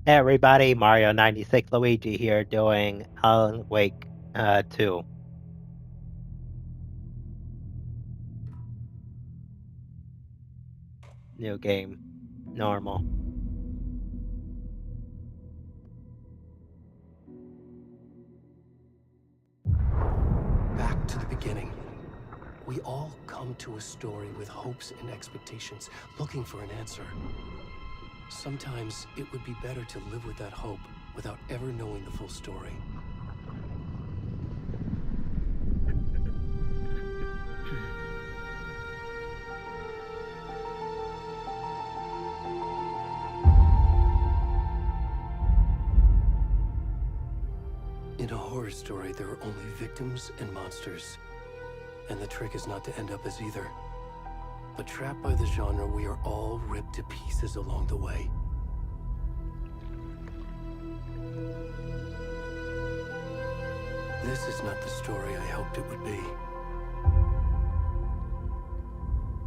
Hey everybody, Mario 96 Luigi here doing Alan Wake 2. New game. Normal. Back to the beginning. We all come to a story with hopes and expectations, looking for an answer. Sometimes it would be better to live with that hope without ever knowing the full story. In a horror story, there are only victims and monsters. And the trick is not to end up as either. But trapped by the genre, we are all ripped to pieces along the way. This is not the story I hoped it would be.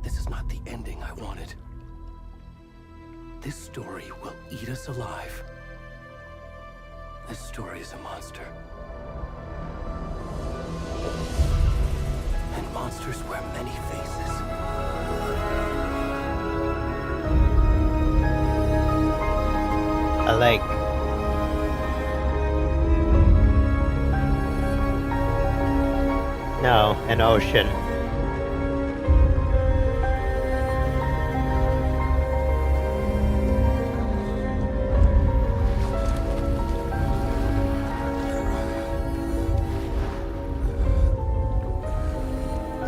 This is not the ending I wanted. This story will eat us alive. This story is a monster. And monsters wear many faces. A lake. No, an ocean.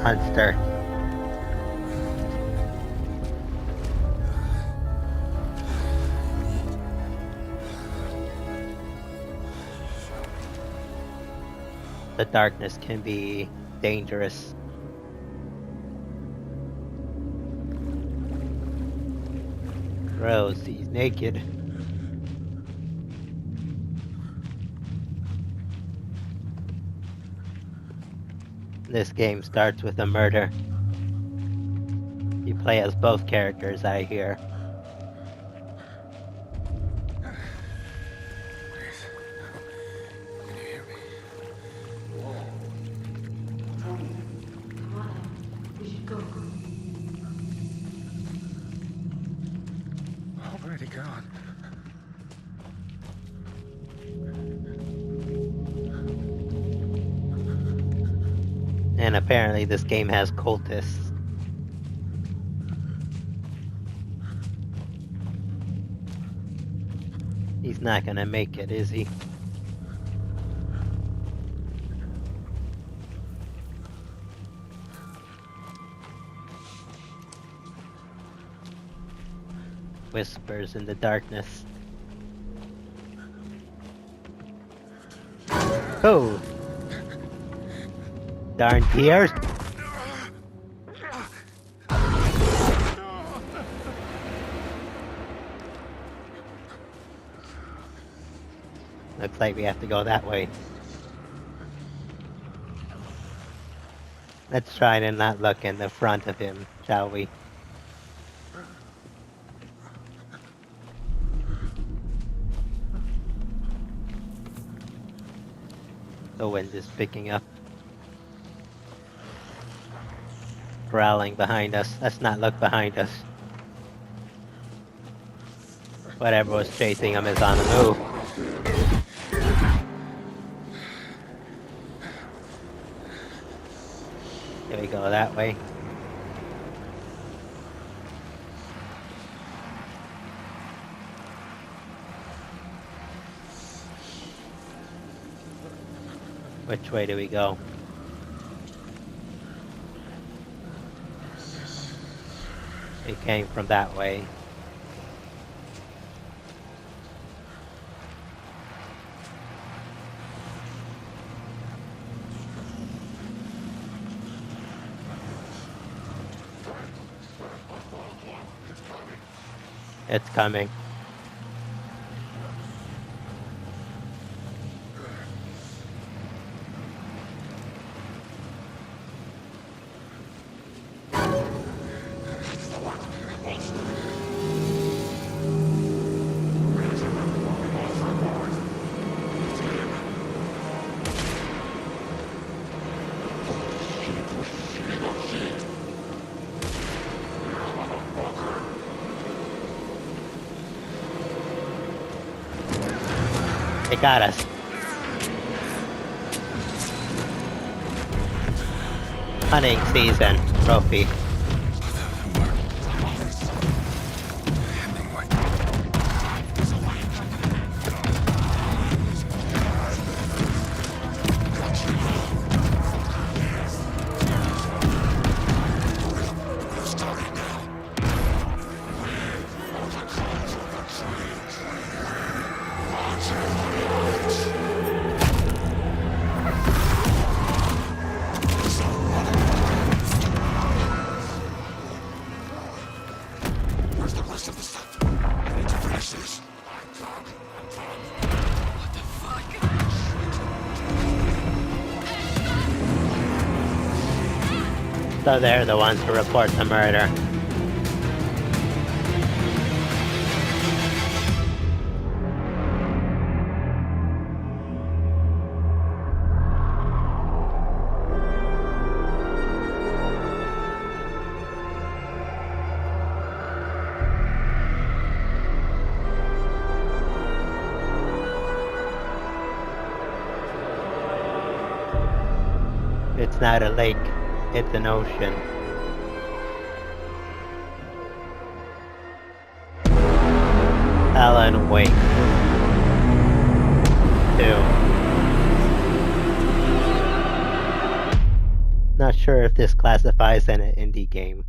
Monster. The darkness can be dangerous. Gross, he's naked. This game starts with a murder. You play as both characters, I hear. Can you hear me? Tony, come on. We should go. Already gone. And apparently this game has cultists. He's not gonna make it, is he? Whispers in the darkness. Oh! Darn Pierre! Looks like we have to go that way. Let's try to not look in the front of him, shall we? The wind is picking up. Growling behind us. Let's not look behind us. Whatever was chasing him is on the move. Here we go that way. Which way do we go? We came from that way. It's coming. They got us. Hunting season trophy. Where's the rest of the stuff? I need to finish this. What the fuck? So they're the ones who report the murder. It's not a lake, it's an ocean. Alan Wake 2. Not sure if this classifies as an indie game.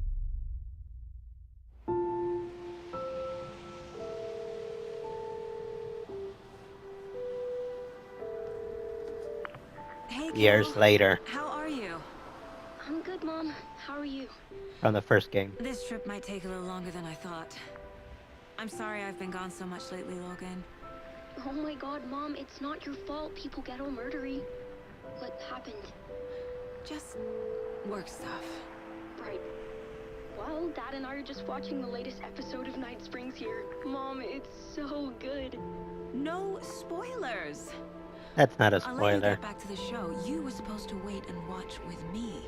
Hey, Years kiddo. later How are you? I'm good, Mom. How are you? from the first game. This trip might take a little longer than I thought. I'm sorry I've been gone so much lately, Logan. Oh my god, Mom, it's not your fault people get all murdery. What happened? Just work stuff. Right. Well, Dad and I are just watching the latest episode of Night Springs here. Mom, it's so good. No spoilers. That's not a I'll let you spoiler. get back to the show. You were supposed to wait and watch with me.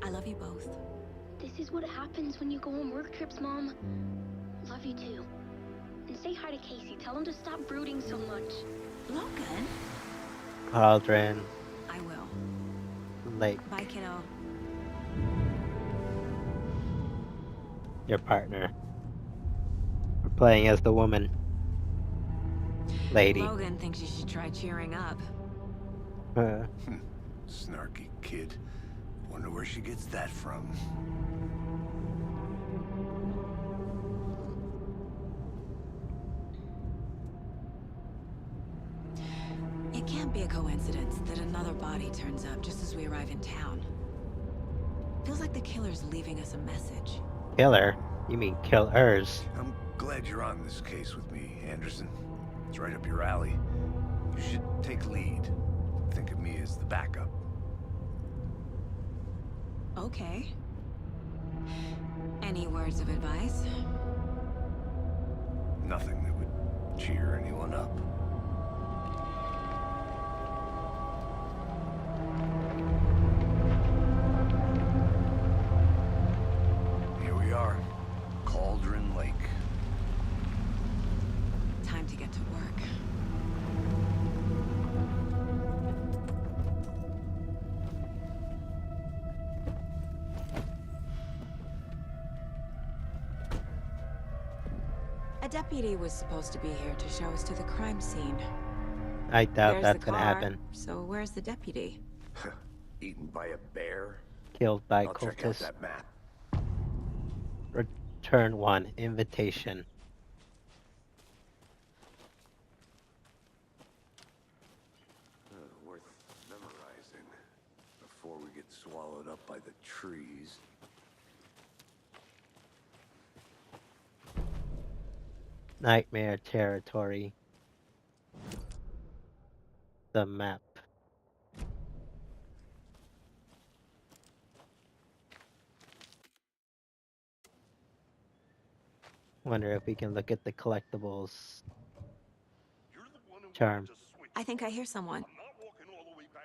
I love you both. This is what happens when you go on work trips, Mom. Love you too. And say hi to Casey. Tell him to stop brooding so much. Logan? Cauldron I will. Lake, Bye, kiddo. your partner. We're playing as the woman. Lady. Logan thinks you should try cheering up. Snarky kid. Wonder where she gets that from. It can't be a coincidence that another body turns up just as we arrive in town. Feels like the killer's leaving us a message. Killer? You mean killers? I'm glad you're on this case with me, Anderson. It's right up your alley. You should take lead. Think of me as the backup. Okay. Any words of advice? Nothing that would cheer anyone up. Here we are. Cauldron Lake. Time to get to work. A deputy was supposed to be here to show us to the crime scene. I doubt There's that's the gonna car, happen. So where's the deputy? Eaten by a bear? Killed by I'll check out cultists. that map. Turn 1. Invitation. Worth memorizing before we get swallowed up by the trees. Nightmare territory. The map. Wonder if we can look at the collectibles. Charm. I think I hear someone.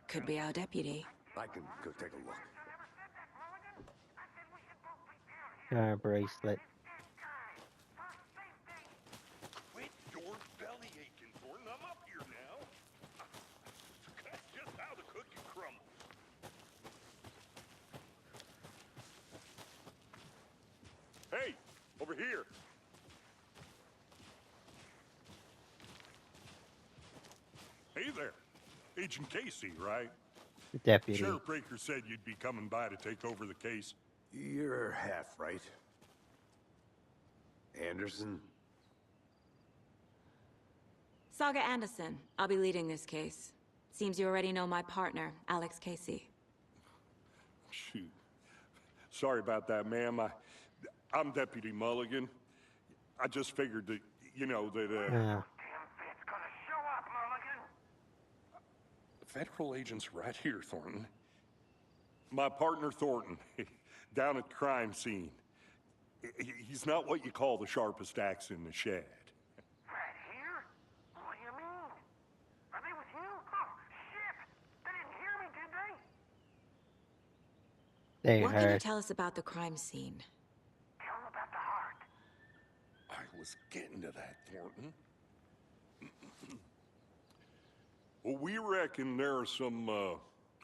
Could be our deputy. I can go take a look. Charm bracelet. Quit your belly aching for Over here. Hey there. Agent Casey, right? The deputy. Sheriff Breaker said you'd be coming by to take over the case. You're half right. Anderson? Saga Anderson. I'll be leading this case. Seems you already know my partner, Alex Casey. Shoot. Sorry about that, ma'am. I'm Deputy Mulligan. I just figured that, you know, that, Yeah. The federal agent's right here, Thornton. My partner, Thornton, down at the crime scene. He's not what you call the sharpest axe in the shed. Right here? What do you mean? Are they with you? Oh, shit! They didn't hear me, did they? They What can you heard. tell us about the crime scene? Tell them about the heart. I was getting to that, Thornton. Well, we reckon there are some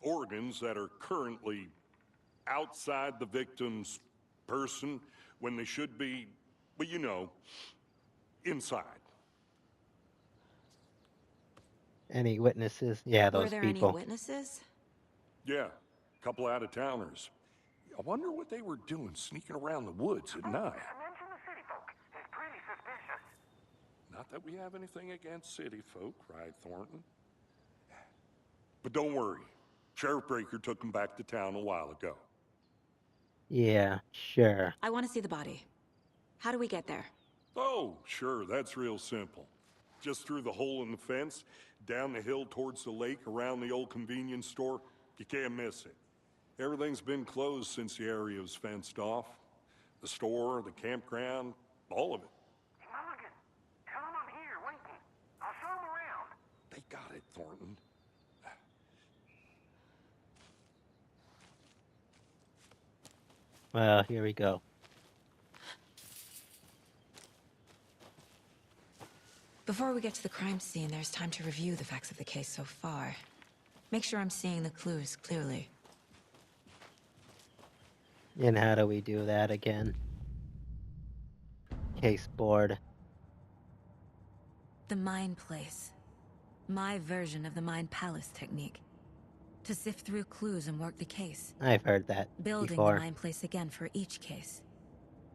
organs that are currently outside the victim's person when they should be, well, you know, inside. Any witnesses? Yeah, Were those there people. any witnesses? Yeah, a couple out-of-towners. I wonder what they were doing sneaking around the woods at night. Mention the city folk. It's pretty suspicious. Not that we have anything against city folk, right, Thornton? But don't worry. Sheriff Breaker took them back to town a while ago. Yeah, sure. I want to see the body. How do we get there? Oh, sure, that's real simple. Just through the hole in the fence, down the hill towards the lake, around the old convenience store. You can't miss it. Everything's been closed since the area was fenced off. The store, the campground, all of it. Mulligan, tell them I'm here waiting. I'll show them around. They got it, Thornton. Well, here we go. Before we get to the crime scene, there's time to review the facts of the case so far. Make sure I'm seeing the clues clearly. And how do we do that again? Case board. The Mind Place. My version of the Mind Palace technique. To sift through clues and work the case. I've heard that Building before. the Mind Place again for each case.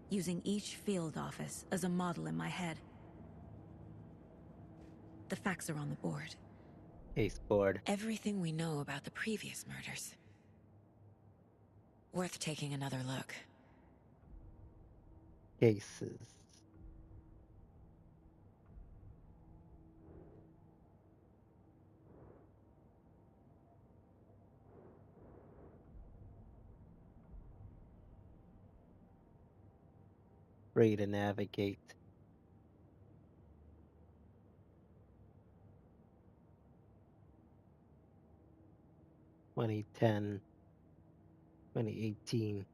Using each field office as a model in my head. The facts are on the board. Case board. Everything we know about the previous murders. Worth taking another look. Cases. Free to navigate. (2010) 2018.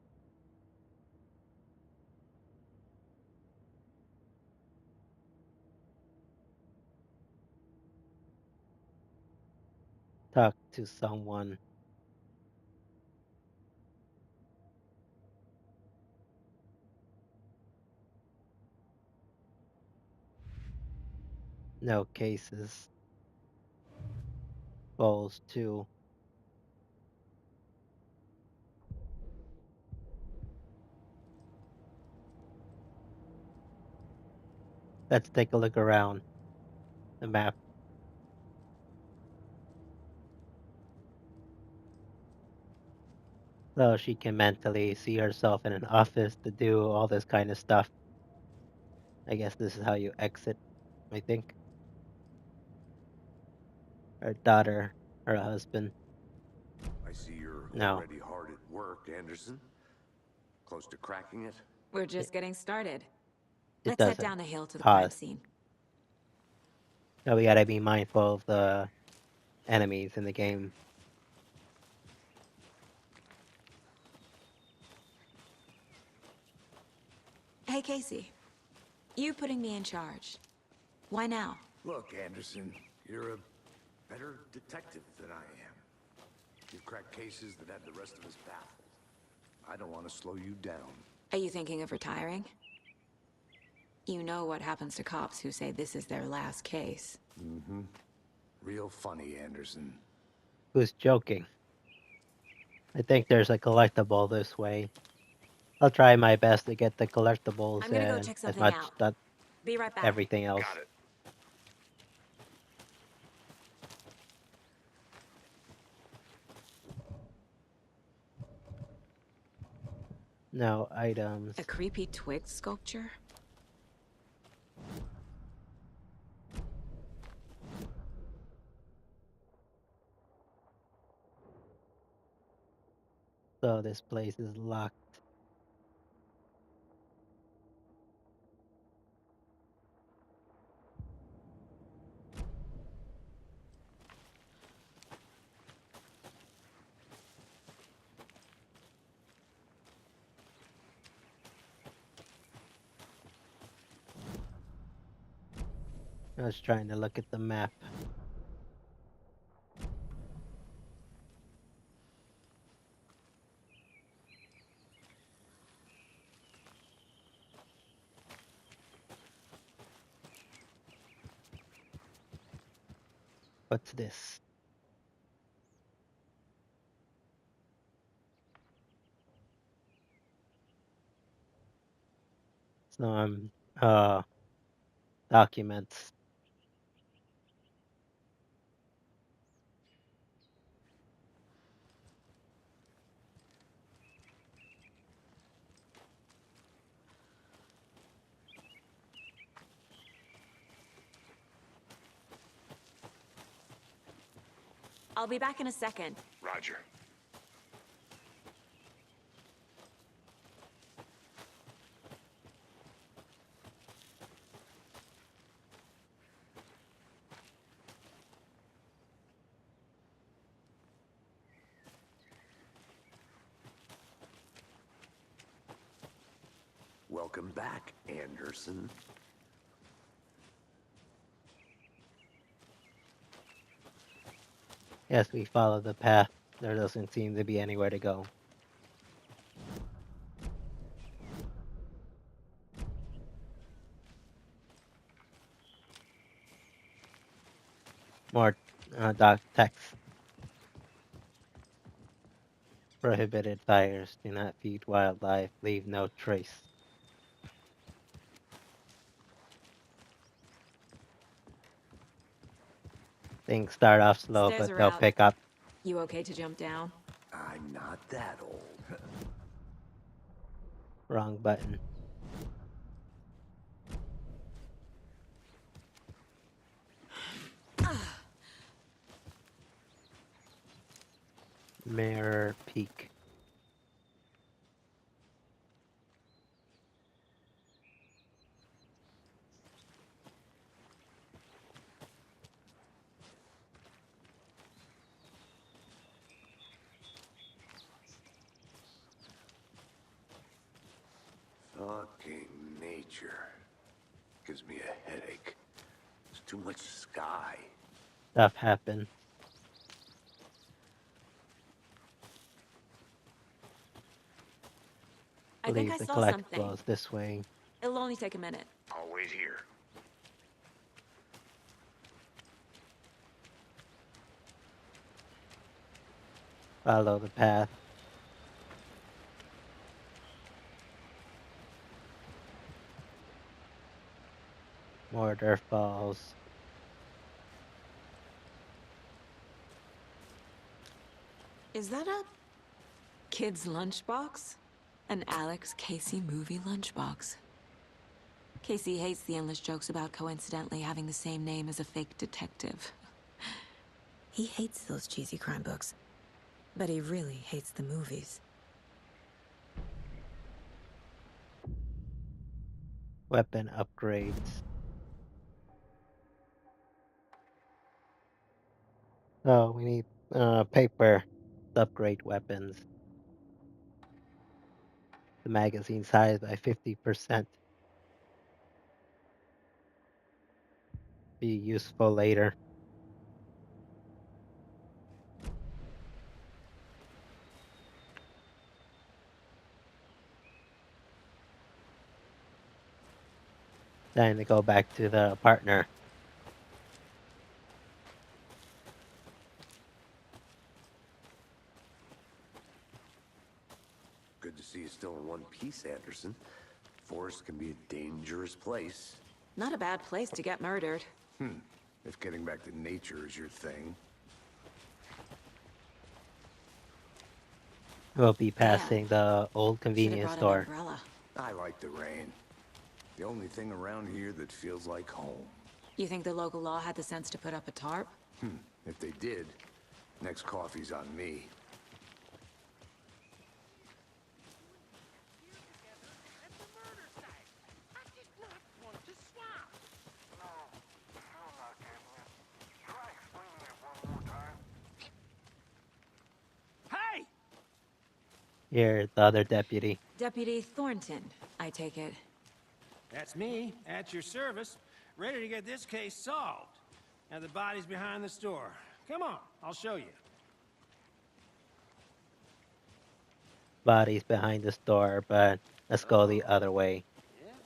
Talk to someone. No cases. Balls 2. Let's take a look around the map. So she can mentally see herself in an office to do all this kind of stuff. I guess this is how you exit, I think. Her daughter, her husband. I see you're No. already hard at work, Anderson. Close to cracking it? We're just getting started. It Let's head doesn't down the hill to the crime pause. scene. So we gotta be mindful of the enemies in the game. Hey, Casey. You putting me in charge. Why now? Look, Anderson, you're a better detective than I am. You've cracked cases that had the rest of us baffled. I don't want to slow you down. Are you thinking of retiring? You know what happens to cops who say this is their last case. Mm-hmm. Real funny, Anderson. Who's joking? I think there's a collectible this way. I'll try my best to get the collectibles I'm gonna go and check as something much out. that Be right back. everything else. Got it. No items. A creepy twig sculpture? So this place is locked. I was trying to look at the map. What's this? Some documents. I'll be back in a second. Roger. Welcome back, Anderson. Yes, we follow the path. There doesn't seem to be anywhere to go. More doc text. Prohibited fires. Do not feed wildlife. Leave no trace. Things start off slow, Stairs but are they'll out. pick up. You okay to jump down? I'm not that old. Wrong button. Mirror Peak. Fucking nature. Gives me a headache. There's too much sky. Stuff happened. I think Believe I the saw something. collectibles this way. It'll only take a minute. I'll wait here. Follow the path. Mortar falls. Is that a kid's lunchbox? An Alex Casey movie lunchbox. Casey hates the endless jokes about coincidentally having the same name as a fake detective. He hates those cheesy crime books, but he really hates the movies. Weapon upgrades. Oh, we need paper to upgrade weapons. The magazine size by 50%. Be useful later. Time to go back to the partner. Good to see you still in one piece, Anderson. Forest can be a dangerous place. Not a bad place to get murdered. If getting back to nature is your thing. We'll be passing the old Should have convenience brought an store. umbrella. I like the rain. The only thing around here that feels like home. You think the local law had the sense to put up a tarp? If they did, next coffee's on me. At the murder site. I did not want to swap. No, still not getting it. Try explaining it one more time. Hey! Here's the other deputy. Deputy Thornton, I take it. That's me, at your service, ready to get this case solved. Now the body's behind the store. Come on, I'll show you. Body's behind the store, but let's go the other way.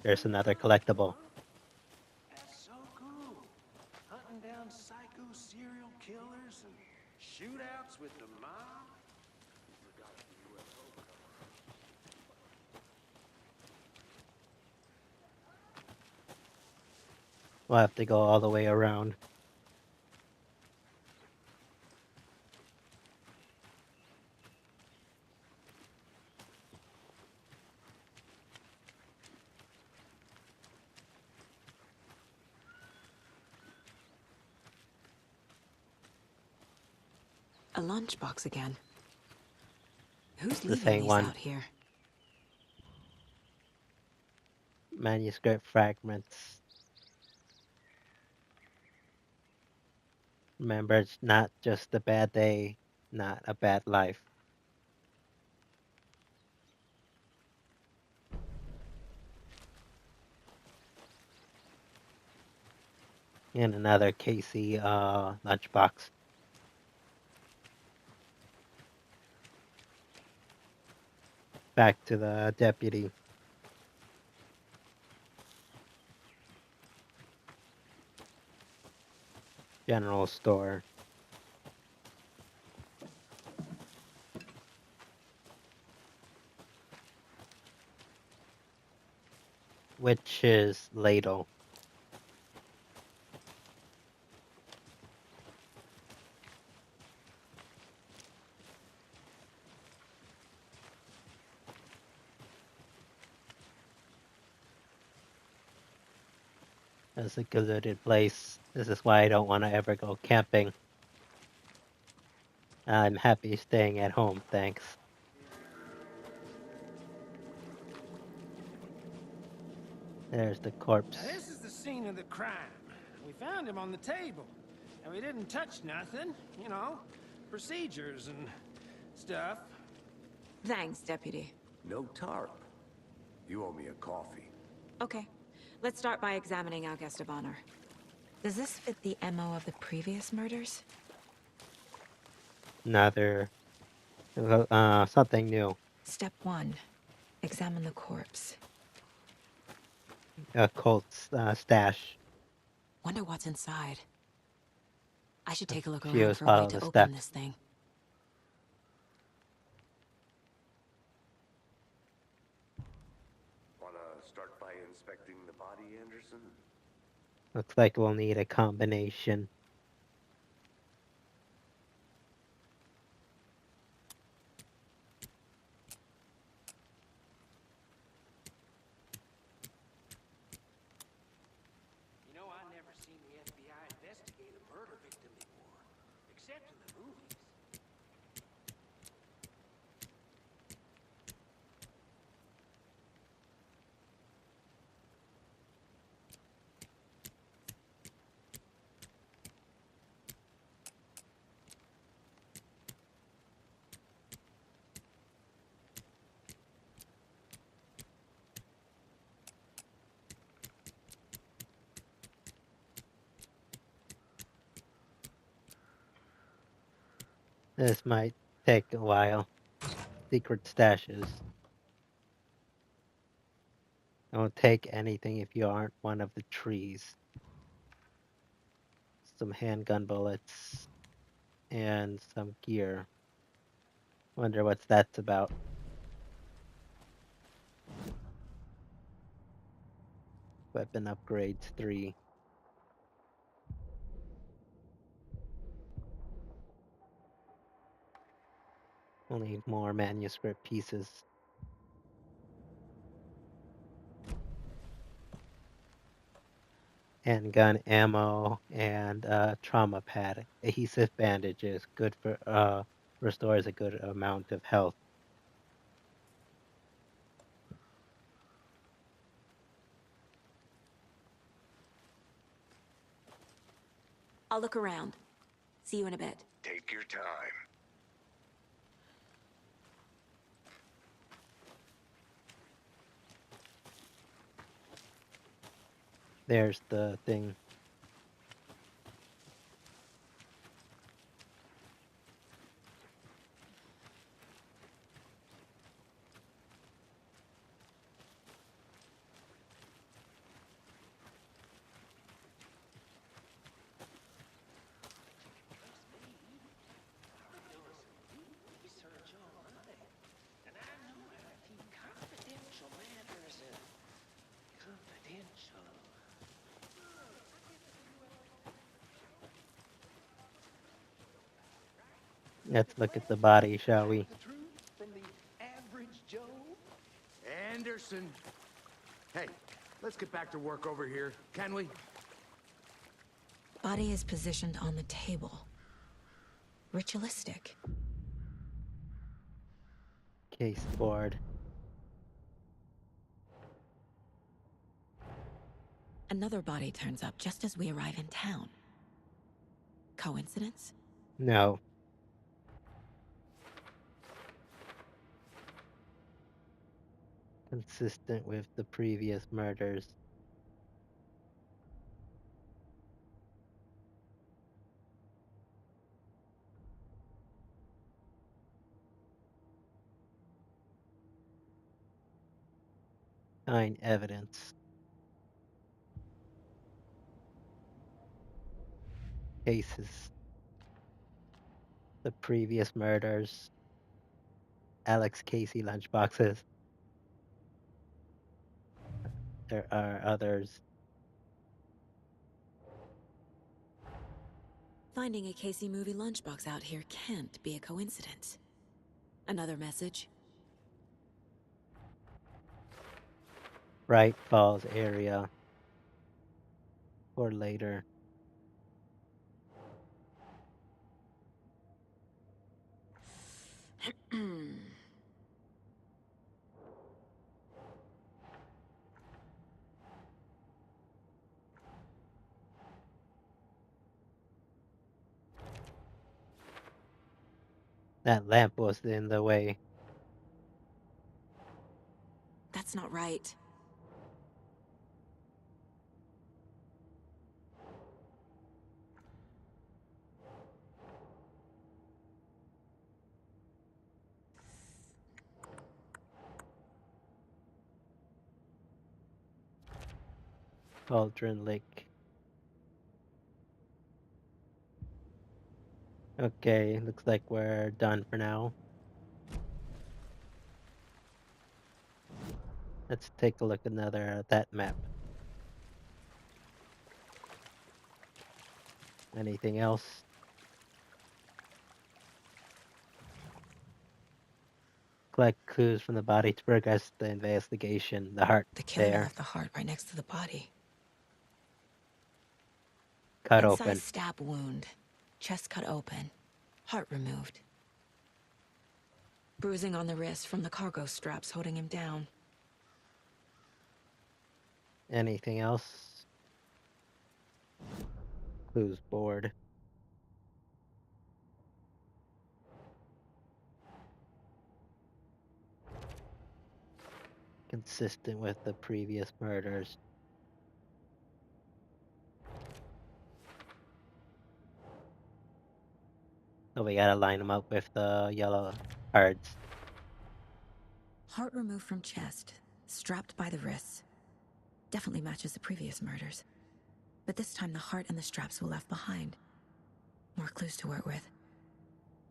There's another collectible. That's so cool. Hunting down psycho serial killers and shootouts with the mob. We'll have to go all the way around. A lunchbox again. Who's The leaving same these one. out here? Manuscript fragments. Remember, it's not just a bad day, not a bad life. And another Casey lunchbox. Back to the deputy. General store. Witch's ladle. That's a polluted place. This is why I don't want to ever go camping. I'm happy staying at home, thanks. There's the corpse. Now this is the scene of the crime. We found him on the table. And we didn't touch nothing, you know, procedures and stuff. Thanks, Deputy. No tarp. You owe me a coffee. Okay, let's start by examining our guest of honor. Does this fit the MO of the previous murders? Another something new. Step 1. Examine the corpse. A Colt's stash. Wonder what's inside. I should take a look She around was for a way following to the open steps. this thing. Wanna start by inspecting the body, Anderson? Looks like we'll need a combination. You know, I never seen the FBI investigate a murder victim before. Except in the movies. This might take a while. Secret stashes. Don't take anything if you aren't one of the trees. Some handgun bullets and some gear. Wonder what that's about. Weapon upgrades 3. Only more manuscript pieces. Handgun ammo and trauma pad. Adhesive bandages. Good for restores a good amount of health. I'll look around. See you in a bit. Take your time. There's the thing. And I know how to keep confidential matters confidential. Let's look at the body, shall we? The truth from the average Joe? Anderson! Hey, let's get back to work over here, can we? Body is positioned on the table. Ritualistic. Case board. Another body turns up just as we arrive in town. Coincidence? No. Consistent with the previous murders. Find evidence. Cases. The previous murders. Alex Casey lunchboxes. There are others. Finding a Casey movie lunchbox out here can't be a coincidence. Another message? Bright Falls area. Or later. That lamp was in the way. That's not right. Cauldron Lake. Okay, looks like we're done for now. Let's take a look at that map. Anything else? Collect clues from the body to progress the investigation. The heart The killer there. left the heart right next to the body. Cut Incised open. stab wound. Chest cut open. Heart removed. Bruising on the wrist from the cargo straps holding him down. Anything else? Clues board. Consistent with the previous murders. So we gotta line them up with the yellow cards. Heart removed from chest. Strapped by the wrists. Definitely matches the previous murders. But this time the heart and the straps were left behind. More clues to work with.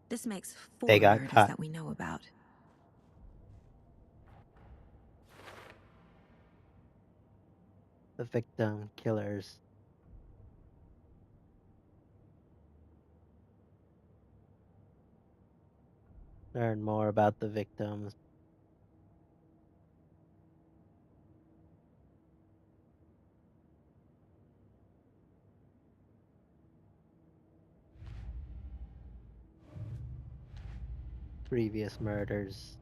This makes 4 They got murders caught. that we know about. The victim killers. Learn more about the victims. Previous murders.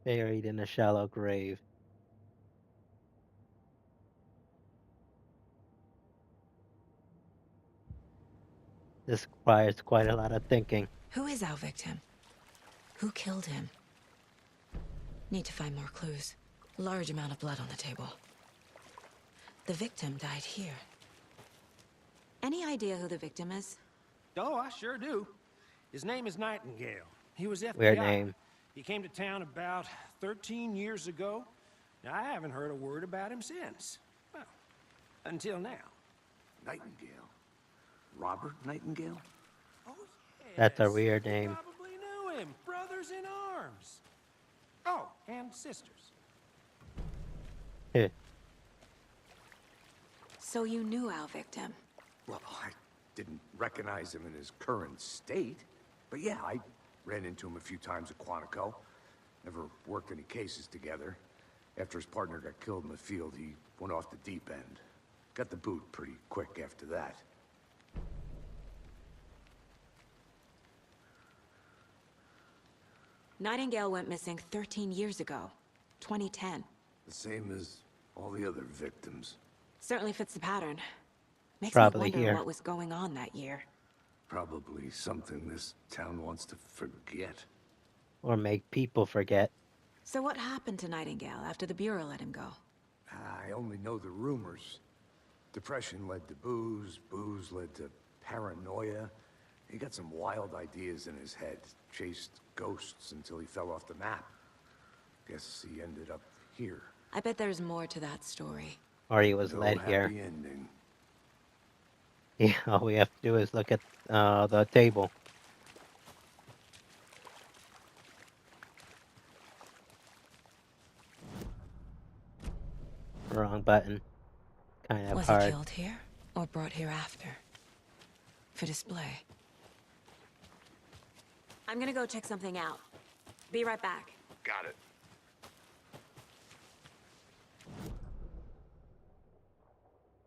Buried in a shallow grave. This requires quite a lot of thinking. Who is our victim? Who killed him? Need to find more clues. Large amount of blood on the table. The victim died here. Any idea who the victim is? Oh, I sure do. His name is Nightingale. He was FBI. Weird name. He came to town about 13 years ago. Now, I haven't heard a word about him since. Well, until now. Nightingale? Robert Nightingale? Oh, yes. That's a weird You name. probably knew him. Brothers in arms. Oh, and sisters. Heh. So you knew our victim. Well, I didn't recognize him in his current state. But yeah, I ran into him a few times at Quantico. Never worked any cases together. After his partner got killed in the field, he went off the deep end. Got the boot pretty quick after that. Nightingale went missing 13 years ago. 2010. The same as all the other victims. Certainly fits the pattern. Makes Probably me wonder here. what was going on that year. Probably something this town wants to forget. Or make people forget. So what happened to Nightingale after the Bureau let him go? I only know the rumors. Depression led to booze, booze led to paranoia. He got some wild ideas in his head, chased ghosts until he fell off the map. Guess he ended up here. I bet there's more to that story. Or he was No led here. happy ending. Yeah, all we have to do is look at the table. Wrong button. Kind of Was he hard. killed here or brought here after? For display. I'm gonna go check something out. Be right back. Got it.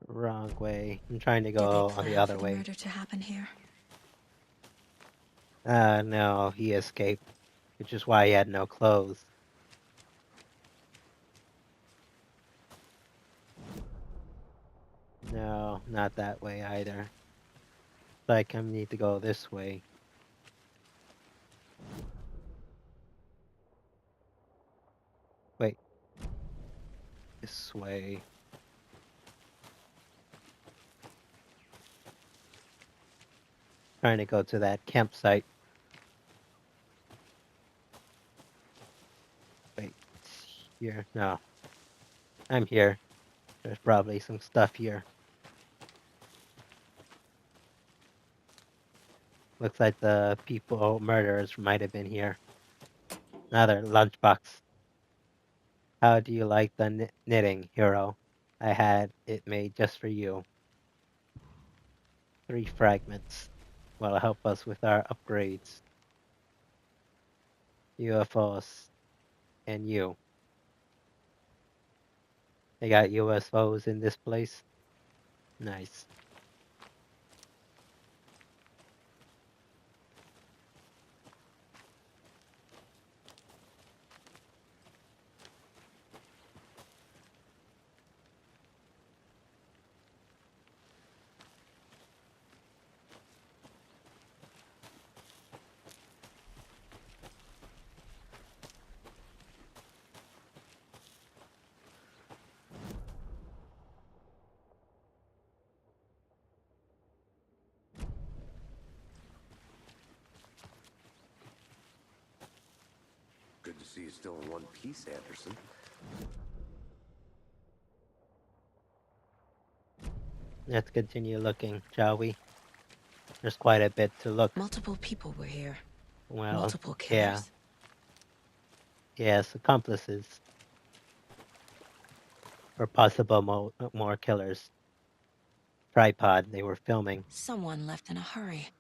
Wrong way. I'm trying to Did they go on plan the other for the way. murder to happen here? No, he escaped. Which is why he had no clothes. No, not that way either. Like I need to go this way. Wait. This way. Trying to go to that campsite. Wait. Here? No. I'm here. There's probably some stuff here. Looks like the people murderers might have been here. Another lunchbox. How do you like the knitting, hero? I had it made just for you. 3 fragments. Will help us with our upgrades. UFOs. And you. They got UFOs in this place. Nice. see you still in one piece, Anderson. Let's continue looking, shall we? There's quite a bit to look. Multiple people were here. Well, Multiple yeah. killers. Yes, accomplices. Or possible more killers. Tripod, they were filming. Someone left in a hurry.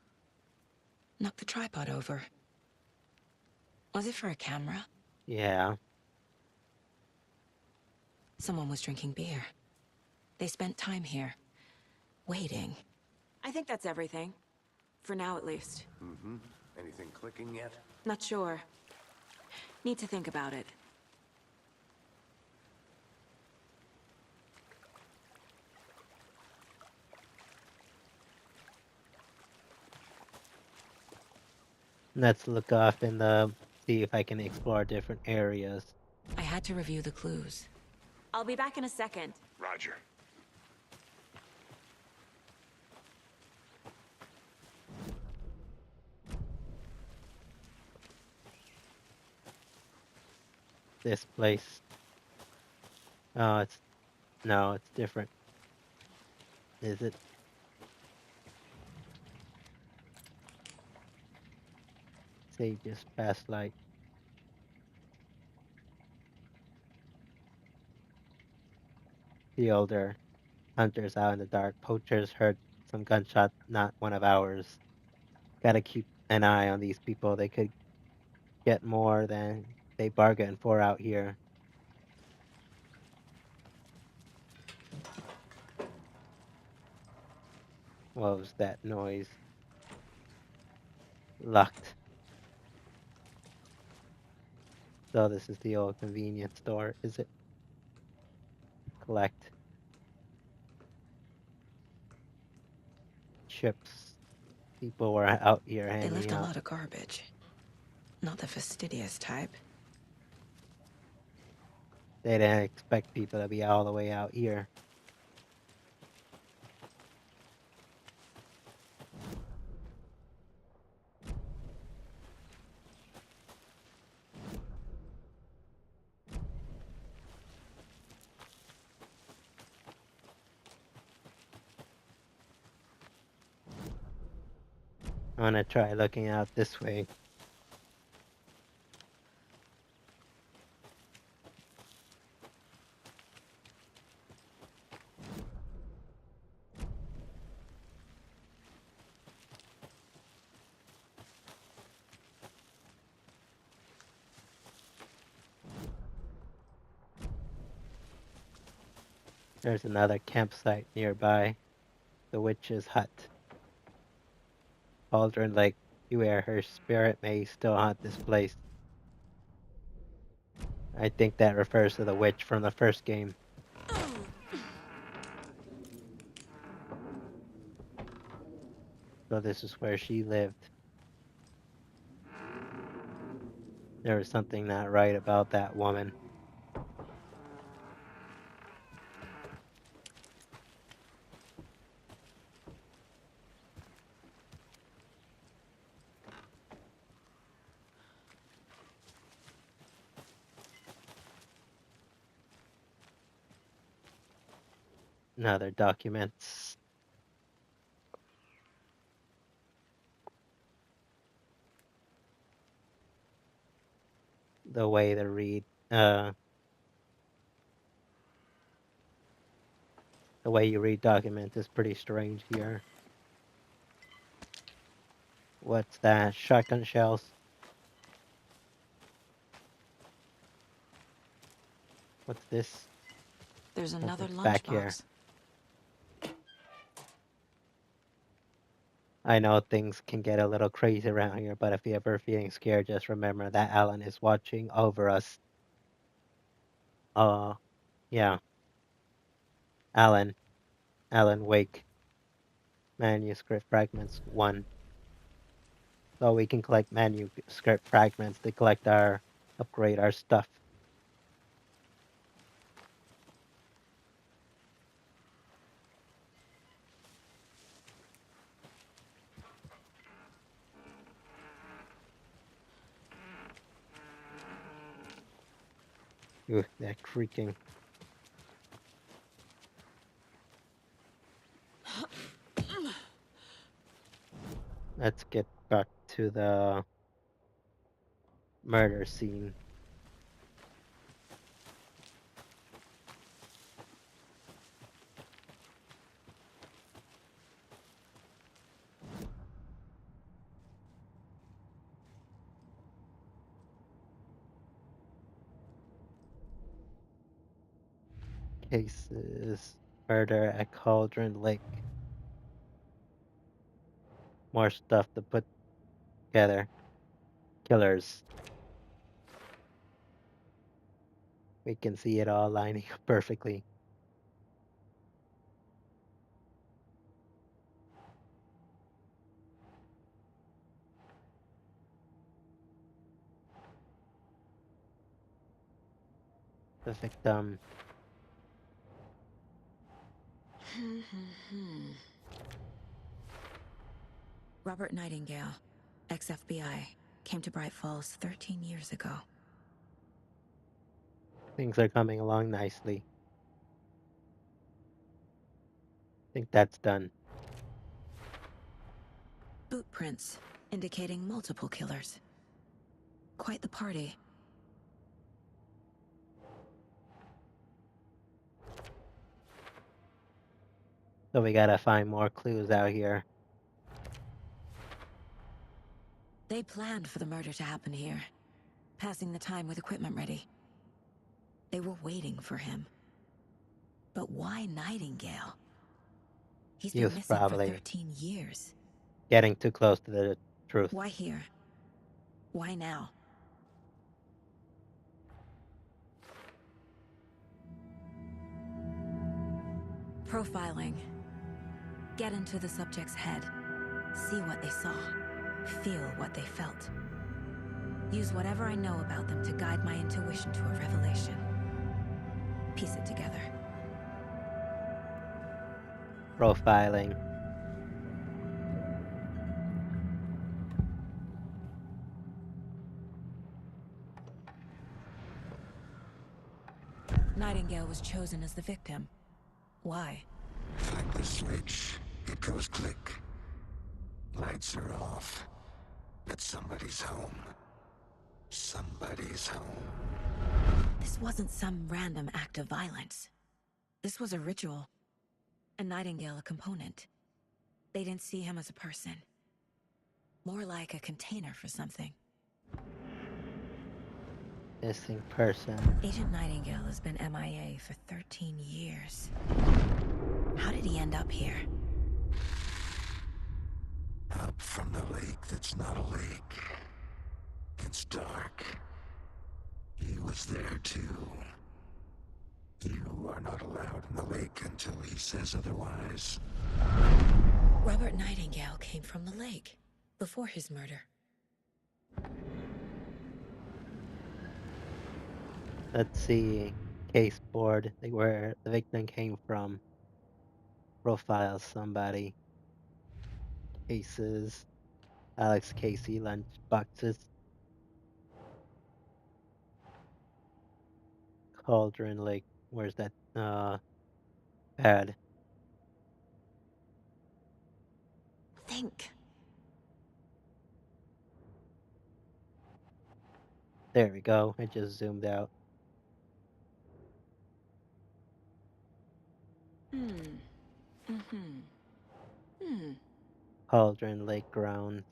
Knocked the tripod over. Was it for a camera? Yeah. Someone was drinking beer. They spent time here. Waiting. I think that's everything. For now, at least. Mm-hmm. Anything clicking yet? Not sure. Need to think about it. Let's look off in the... see if I can explore different areas. I had to review the clues. I'll be back in a second. Roger. This place. Oh, it's... no, it's different. Is it? Say just past light. The older hunters out in the dark. Poachers heard some gunshot, not one of ours. Gotta keep an eye on these people. They could get more than they bargained for out here. What was that noise? Locked. So this is the old convenience store, is it? Collect. Chips. People were out here They handing left a out. lot of garbage. Not the fastidious type. They didn't expect people to be all the way out here. I'm gonna try looking out this way. There's another campsite nearby. The witch's hut. Cauldron Lake, beware, her spirit may still haunt this place. I think that refers to the witch from the first game. So this is where she lived. There was something not right about that woman. Another documents. The way to read, the way you read documents is pretty strange here. What's that? Shotgun shells? What's this? There's another Something's back here. lunchbox. I know things can get a little crazy around here, but if you're ever feeling scared, just remember that Alan is watching over us. Yeah. Alan Wake. Manuscript fragments 1. So we can collect manuscript fragments to upgrade our stuff. Ooh, that creaking. Let's get back to the murder scene. Cases, murder at Cauldron Lake. More stuff to put together. Killers. We can see it all lining up perfectly. The victim. Robert Nightingale, ex-FBI, came to Bright Falls 13 years ago. Things are coming along nicely. Think that's done. Boot prints, indicating multiple killers. Quite the party. So we gotta find more clues out here. They planned for the murder to happen here, passing the time with equipment ready. They were waiting for him. But why Nightingale? He's He been was missing for probably 13 years. getting too close to the truth. Why here? Why now? Profiling. Get into the subject's head. See what they saw. Feel what they felt. Use whatever I know about them to guide my intuition to a revelation. Piece it together. Profiling. Nightingale was chosen as the victim. Why? Flick the switch, it goes click. Lights are off. But somebody's home. Somebody's home. This wasn't some random act of violence. This was a ritual. And Nightingale a component. They didn't see him as a person. More like a container for something. Missing person. Agent Nightingale has been MIA for 13 years. How did he end up here? Up from the lake that's not a lake. It's dark. He was there too. You are not allowed in the lake until he says otherwise. Robert Nightingale came from the lake, before his murder. Let's see. Case board, like where the victim came from. Profile somebody. Cases. Alex Casey lunch boxes. Cauldron Lake. Where's that pad? Think. There we go. I just zoomed out. Cauldron Lake grounds.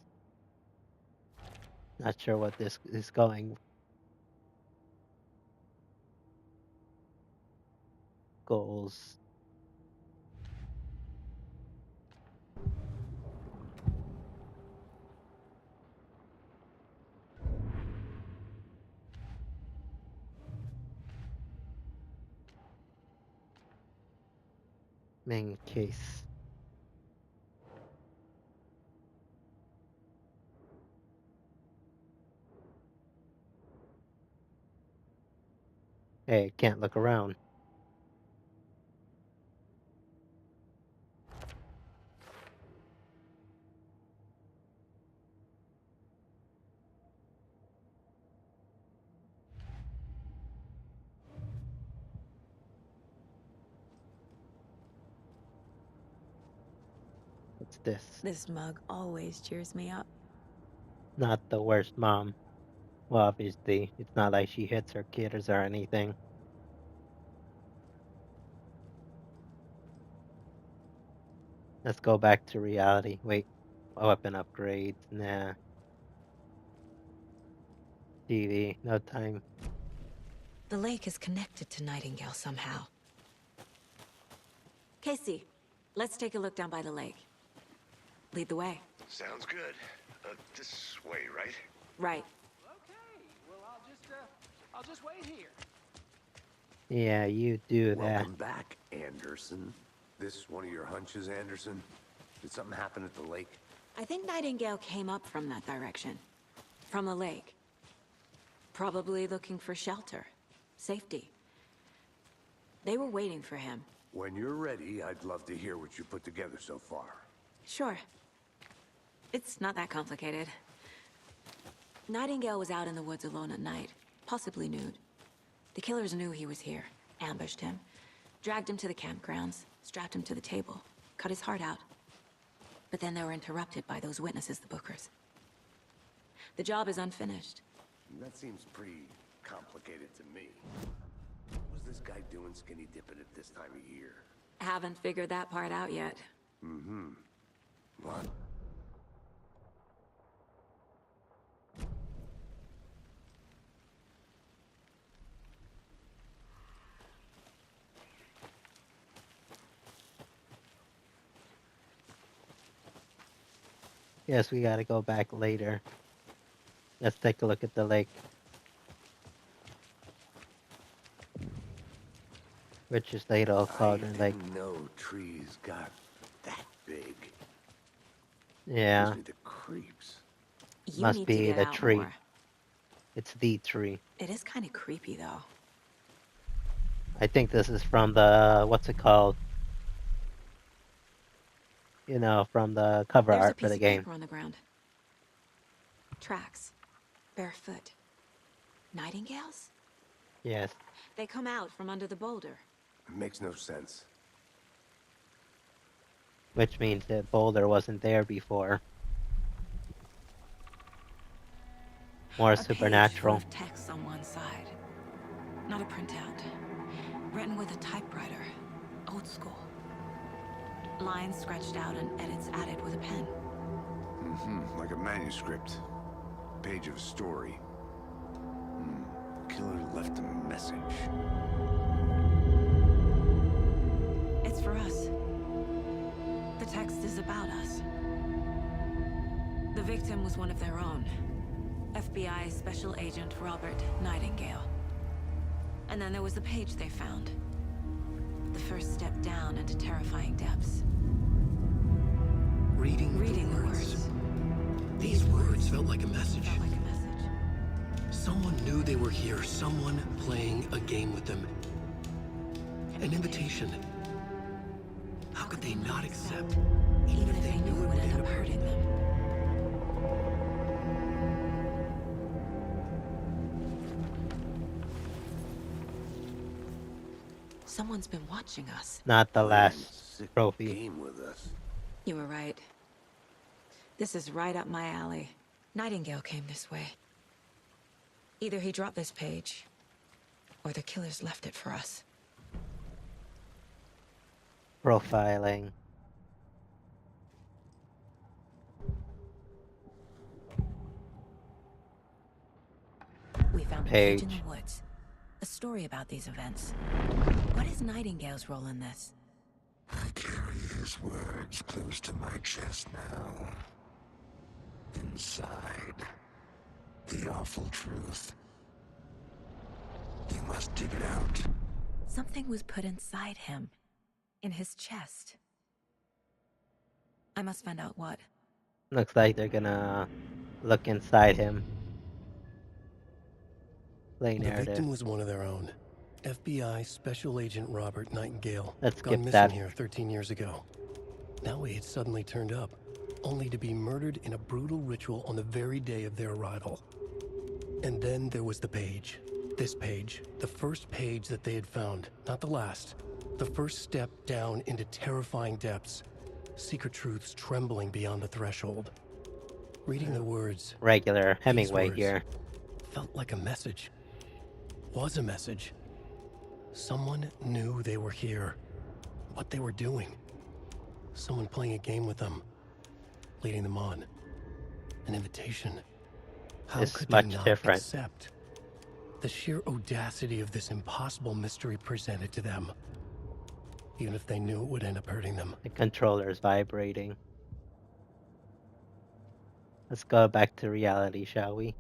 Not sure what this is going. Goals. Main case. Hey, can't look around. What's this? This mug always cheers me up. Not the worst mom. Well, obviously, it's not like she hits her kids or anything. Let's go back to reality. Wait, weapon upgrades. Nah. TV, no time. The lake is connected to Nightingale somehow. Casey, let's take a look down by the lake. Lead the way. Sounds good. This way, right? Right. Okay, well, I'll just wait here. Yeah, you do that. Welcome back, Anderson. This one of your hunches, Anderson? Did something happen at the lake? I think Nightingale came up from that direction. From the lake. Probably looking for shelter. Safety. They were waiting for him. When you're ready, I'd love to hear what you put together so far. Sure. It's not that complicated. Nightingale was out in the woods alone at night, possibly nude. The killers knew he was here, ambushed him, dragged him to the campgrounds, strapped him to the table, cut his heart out. But then they were interrupted by those witnesses, the Bookers. The job is unfinished. That seems pretty complicated to me. What was this guy doing skinny dipping at this time of year? Haven't figured that part out yet. Mm-hmm. What? Yes, we gotta go back later. Let's take a look at the lake. Which is Lato Cauldron Lake. didn't know trees got that big. Yeah, Gives me the creeps. You must need be to get the out tree. more. It's the tree. It is kind of creepy, though. I think this is from the, what's it called? You know, from the cover There's a art piece for the of game. paper on the ground. Tracks. Barefoot. Nightingales? Yes. They come out from under the boulder. It makes no sense. Which means that Boulder wasn't there before. More A supernatural. page full of text on one side. Not a printout. Written with a typewriter. Old school. Lines scratched out and edits added with a pen. Mm-hmm. Like a manuscript. Page of a story. Killer left a message. It's for us. The text is about us. The victim was one of their own. FBI Special Agent Robert Nightingale. And then there was the page they found. The first step down into terrifying depths. Reading Reading the the words. words. These words felt like a message. Felt like a message. Someone knew they were here. Someone playing a game with them. An invitation. How could they not accept? Even if they knew it would end up hurting them. Someone's been watching us. Not the Playing last sick trophy. game with us. You were right. This is right up my alley. Nightingale came this way. Either he dropped this page, or the killers left it for us. Profiling. We found a page in Page. the woods. A story about these events. What is Nightingale's role in this? I carry his words close to my chest now. Inside, the awful truth. You must dig it out. Something was put inside him. In his chest. I must find out what. Looks like they're gonna look inside him. Play The narrative. victim was one of their own. FBI Special Agent Robert Nightingale. Let's gone skip missing that. here 13 years ago. Now he had suddenly turned up, only to be murdered in a brutal ritual on the very day of their arrival. And then there was the page. This page, the first page that they had found, not the last. The first step down into terrifying depths. secret truths trembling beyond the threshold. Reading the words, Regular these Hemingway words, here. felt like a message. Was a message. Someone knew they were here. What they were doing. Someone playing a game with them. Leading them on. An invitation. How It's could much they not different. accept? The sheer audacity of this impossible mystery presented to them. Even if they knew it would end up hurting them. The controller's vibrating. Let's go back to reality, shall we?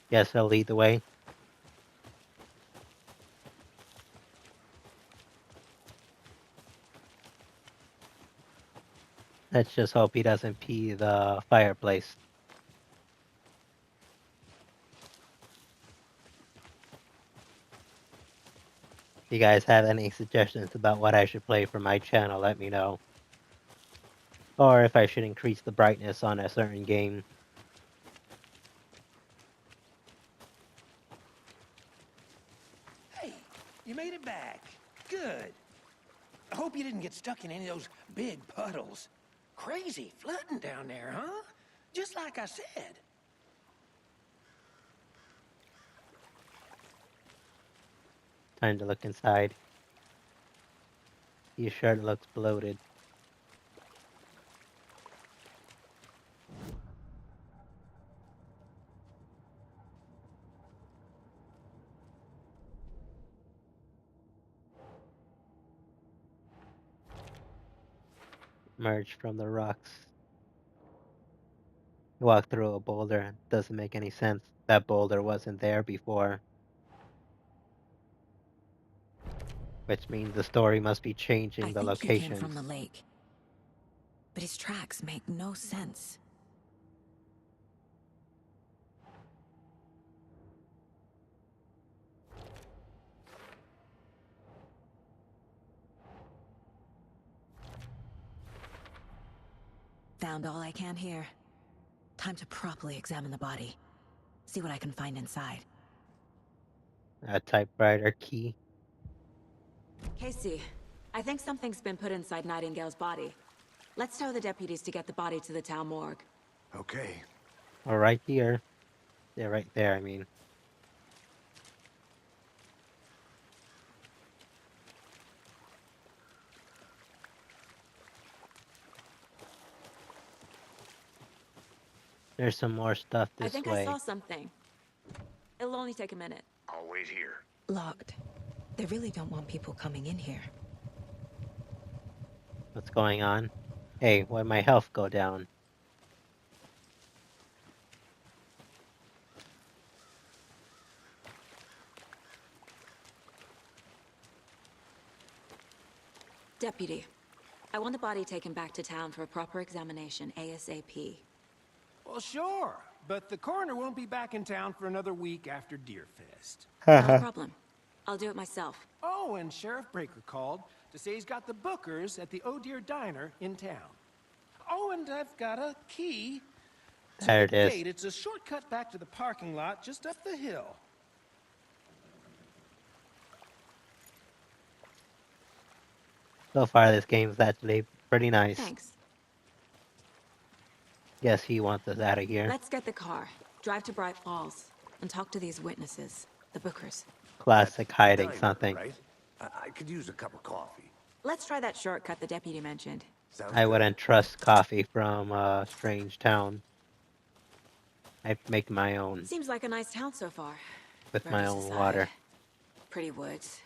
Guess I'll lead the way. Let's just hope he doesn't pee the fireplace. If you guys have any suggestions about what I should play for my channel, let me know. Or if I should increase the brightness on a certain game. Hey, you made it back. Good. I hope you didn't get stuck in any of those big puddles. Crazy flooding down there, huh? Just like I said. Time to look inside. Your shirt looks bloated. Emerge from the rocks. Walk through a boulder. Doesn't make any sense. That boulder wasn't there before. Which means the story must be changing I the think he came from locations. the lake. But his tracks make no sense. Found all I can here. Time to properly examine the body. See what I can find inside. A typewriter key. Casey, I think something's been put inside Nightingale's body. Let's tell the deputies to get the body to the town morgue. Okay. Or right here. Yeah, right there, I mean. There's some more stuff I this think way. I saw something. It'll only take a minute. I'll wait here. Locked. They really don't want people coming in here. What's going on? Hey, why'd my health go down? Deputy, I want the body taken back to town for a proper examination ASAP. Well, sure. But the coroner won't be back in town for another week after Deerfest. Not a problem. I'll do it myself. Oh, and Sheriff Breaker called to say he's got the Bookers at the Oh Deer Diner in town. Oh, and I've got a key to There the it is. gate. It's a shortcut back to the parking lot just up the hill. So far, this game's actually pretty nice. Thanks. Guess he wants us out of here. Let's get the car, drive to Bright Falls, and talk to these witnesses, the Bookers. Classic hiding Diner, something. Right? I could use a cup of coffee. Let's try that shortcut the deputy mentioned. Sounds I good. wouldn't trust coffee from a strange town. I'd make my own Seems like a nice town so far. with my Rivers own aside, water. Pretty woods.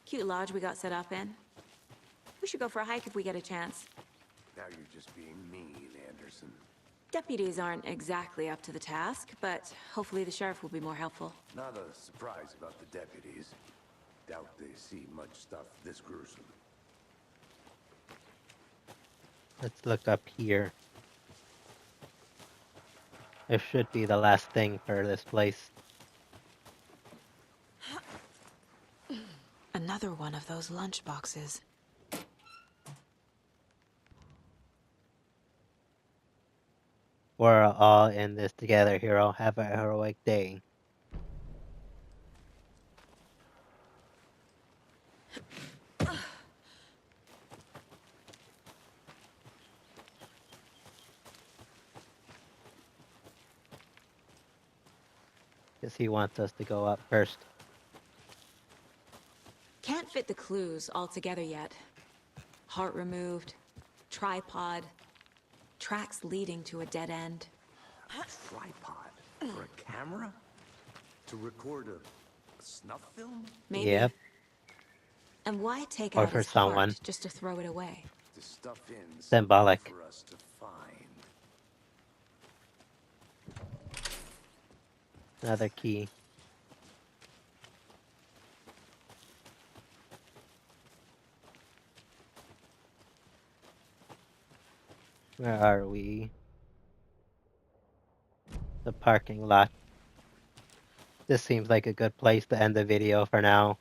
Cute lodge we got set up in. We should go for a hike if we get a chance. Now you're just being mean, Anderson. Deputies aren't exactly up to the task, but hopefully the sheriff will be more helpful. Not a surprise about the deputies. Doubt they see much stuff this gruesome. Let's look up here. This should be the last thing for this place. Another one of those lunch boxes. We're all in this together, hero. Have a heroic day. Guess he wants us to go up first. Can't fit the clues all together yet. Heart removed, tripod, tracks leading to a dead end. Tripod? For a camera? To record a snuff film? Maybe. Yep. And why take Or out for his someone. heart just to throw it away? To stuff in Symbolic. something for us to find. Another key. Where are we? The parking lot. This seems like a good place to end the video for now.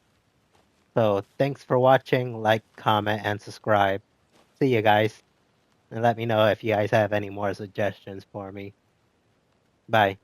So thanks for watching, like, comment, and subscribe. See you guys. And let me know if you guys have any more suggestions for me. Bye.